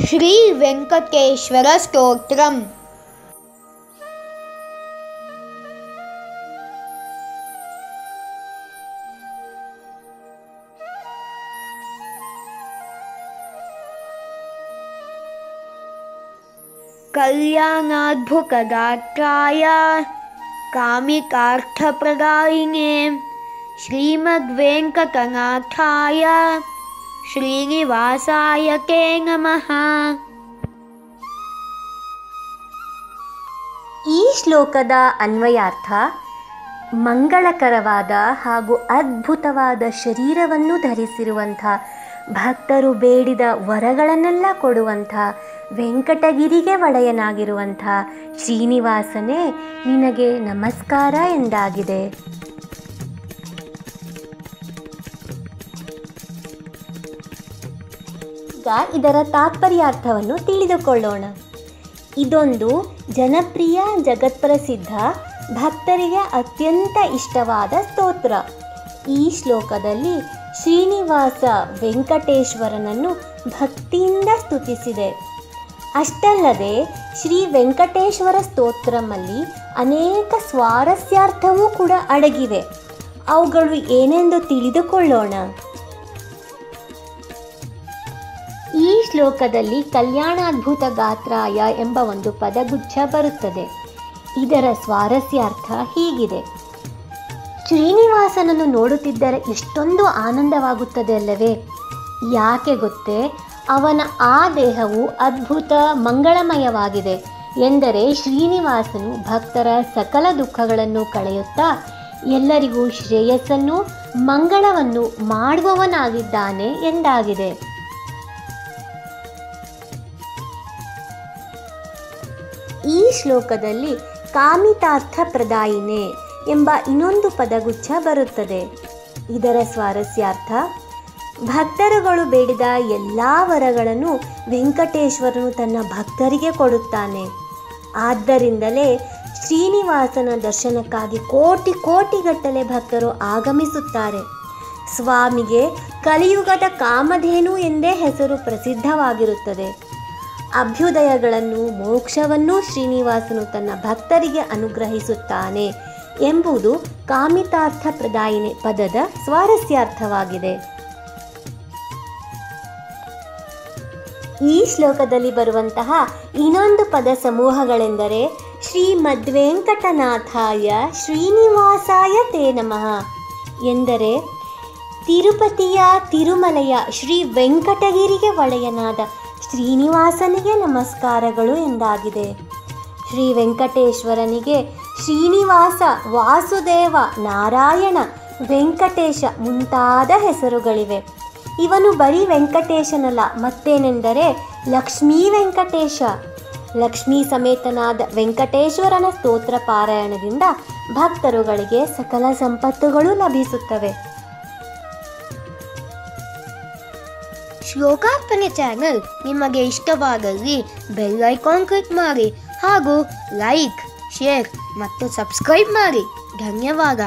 ಶ್ರೀ ವೆಂಕಟೇಶ್ವರ ಸ್ತೋತ್ರಂ. ಕಲ್ಯಾಣಾದ್ಭುತಗಾತ್ರಾಯ ಕಾಮಿತಾರ್ಥಪ್ರದಾಯಿನೇ ಶ್ರೀಮದ್ವೆಂಕಟನಾಥಾಯ ಶ್ರೀನಿವಾಸಾಯ ತೇ ನಮಃ. ಈ ಶ್ಲೋಕದ ಅನ್ವಯಾರ್ಥ ಮಂಗಳಕರವಾದ ಹಾಗೂ ಅದ್ಭುತವಾದ ಶರೀರವನ್ನು ಧರಿಸಿರುವಂಥ, ಭಕ್ತರು ಬೇಡಿದ ವರಗಳನ್ನೆಲ್ಲ ಕೊಡುವಂಥ, ವೆಂಕಟಗಿರಿಗೆ ಒಡೆಯನಾಗಿರುವಂಥ ಶ್ರೀನಿವಾಸನೇ ನಿನಗೆ ನಮಸ್ಕಾರ ಎಂದಾಗಿದೆ. ಈಗ ಇದರ ತಾತ್ಪರ್ಯಾರ್ಥವನ್ನು ತಿಳಿದುಕೊಳ್ಳೋಣ. ಇದೊಂದು ಜನಪ್ರಿಯ, ಜಗತ್ಪ್ರಸಿದ್ಧ, ಭಕ್ತರಿಗೆ ಅತ್ಯಂತ ಇಷ್ಟವಾದ ಸ್ತೋತ್ರ. ಈ ಶ್ಲೋಕದಲ್ಲಿ ಶ್ರೀನಿವಾಸ ವೆಂಕಟೇಶ್ವರನನ್ನು ಭಕ್ತಿಯಿಂದ ಸ್ತುತಿಸಿದೆ. ಅಷ್ಟಲ್ಲದೆ ಶ್ರೀ ವೆಂಕಟೇಶ್ವರ ಸ್ತೋತ್ರಮಲ್ಲಿ ಅನೇಕ ಸ್ವಾರಸ್ಯಾರ್ಥವೂ ಕೂಡ ಅಡಗಿವೆ. ಅವುಗಳು ಏನೆಂದು ತಿಳಿದುಕೊಳ್ಳೋಣ. ಈ ಶ್ಲೋಕದಲ್ಲಿ ಕಲ್ಯಾಣಾದ್ಭುತ ಗಾತ್ರಾಯ ಎಂಬ ಒಂದು ಪದಗುಚ್ಛ ಬರುತ್ತದೆ. ಇದರ ಸ್ವಾರಸ್ಯಾರ್ಥ ಹೀಗಿದೆ: ಶ್ರೀನಿವಾಸನನ್ನು ನೋಡುತ್ತಿದ್ದರೆ ಎಷ್ಟೊಂದು ಆನಂದವಾಗುತ್ತದೆ ಅಲ್ಲವೇ? ಯಾಕೆ ಗೊತ್ತೇ? ಅವನ ಆ ದೇಹವು ಅದ್ಭುತ ಮಂಗಳಮಯವಾಗಿದೆ. ಎಂದರೆ ಶ್ರೀನಿವಾಸನು ಭಕ್ತರ ಸಕಲ ದುಃಖಗಳನ್ನು ಕಳೆಯುತ್ತಾ ಎಲ್ಲರಿಗೂ ಶ್ರೇಯಸ್ಸನ್ನು, ಮಂಗಳವನ್ನು ಮಾಡುವವನಾಗಿದ್ದಾನೆ ಎಂದಾಗಿದೆ. ಈ ಶ್ಲೋಕದಲ್ಲಿ ಕಾಮಿತಾರ್ಥ ಪ್ರದಾಯಿನೇ ಎಂಬ ಇನ್ನೊಂದು ಪದಗುಚ್ಛ ಬರುತ್ತದೆ. ಇದರ ಸ್ವಾರಸ್ಯಾರ್ಥ: ಭಕ್ತರುಗಳು ಬೇಡಿದ ಎಲ್ಲ ವರಗಳನ್ನು ವೆಂಕಟೇಶ್ವರನು ತನ್ನ ಭಕ್ತರಿಗೆ ಕೊಡುತ್ತಾನೆ. ಆದ್ದರಿಂದಲೇ ಶ್ರೀನಿವಾಸನ ದರ್ಶನಕ್ಕಾಗಿ ಕೋಟಿ ಕೋಟಿಗಟ್ಟಲೆ ಭಕ್ತರು ಆಗಮಿಸುತ್ತಾರೆ. ಸ್ವಾಮಿಗೆ ಕಲಿಯುಗದ ಕಾಮಧೇನು ಎಂದೇ ಹೆಸರು ಪ್ರಸಿದ್ಧವಾಗಿರುತ್ತದೆ. ಅಭ್ಯುದಯಗಳನ್ನು, ಮೋಕ್ಷವನ್ನು ಶ್ರೀನಿವಾಸನು ತನ್ನ ಭಕ್ತರಿಗೆ ಅನುಗ್ರಹಿಸುತ್ತಾನೆ ಎಂಬುದು ಕಾಮಿತಾರ್ಥ ಪ್ರದಾಯಿನಿ ಪದದ ಸ್ವಾರಸ್ಯಾರ್ಥವಾಗಿದೆ. ಈ ಶ್ಲೋಕದಲ್ಲಿ ಬರುವಂತಹ ಇನ್ನೊಂದು ಪದ ಸಮೂಹಗಳೆಂದರೆ ಶ್ರೀಮದ್ವೆಂಕಟನಾಥಾಯ ಶ್ರೀನಿವಾಸಾಯ ತೇ ನಮಃ ಎಂದರೆ ತಿರುಪತಿಯ, ತಿರುಮಲೆಯ ಶ್ರೀ ವೆಂಕಟಗಿರಿಗೆ ಒಡೆಯನಾದ ಶ್ರೀನಿವಾಸನಿಗೆ ನಮಸ್ಕಾರಗಳು ಎಂದಾಗಿದೆ. ಶ್ರೀ ವೆಂಕಟೇಶ್ವರನಿಗೆ ಶ್ರೀನಿವಾಸ, ವಾಸುದೇವ, ನಾರಾಯಣ, ವೆಂಕಟೇಶ ಮುಂತಾದ ಹೆಸರುಗಳಿವೆ. ಇವನು ಬರೀ ವೆಂಕಟೇಶನಲ್ಲ, ಮತ್ತೇನೆಂದರೆ ಲಕ್ಷ್ಮೀ ವೆಂಕಟೇಶ. ಲಕ್ಷ್ಮೀ ಸಮೇತನಾದ ವೆಂಕಟೇಶ್ವರನ ಸ್ತೋತ್ರ ಪಾರಾಯಣದಿಂದ ಭಕ್ತರುಗಳಿಗೆ ಸಕಲ ಸಂಪತ್ತುಗಳು ಲಭಿಸುತ್ತವೆ. ಶ್ಲೋಕಾರ್ಪಣೆ ಚಾನೆಲ್ ನಿಮಗೆ ಇಷ್ಟವಾದಲ್ಲಿ ಬೆಲ್ ಐಕಾನ್ ಕ್ಲಿಕ್ ಮಾಡಿ ಹಾಗೂ ಲೈಕ್, ಶೇರ್ ಮತ್ತು ಸಬ್ಸ್ಕ್ರೈಬ್ ಮಾಡಿ. ಧನ್ಯವಾದ.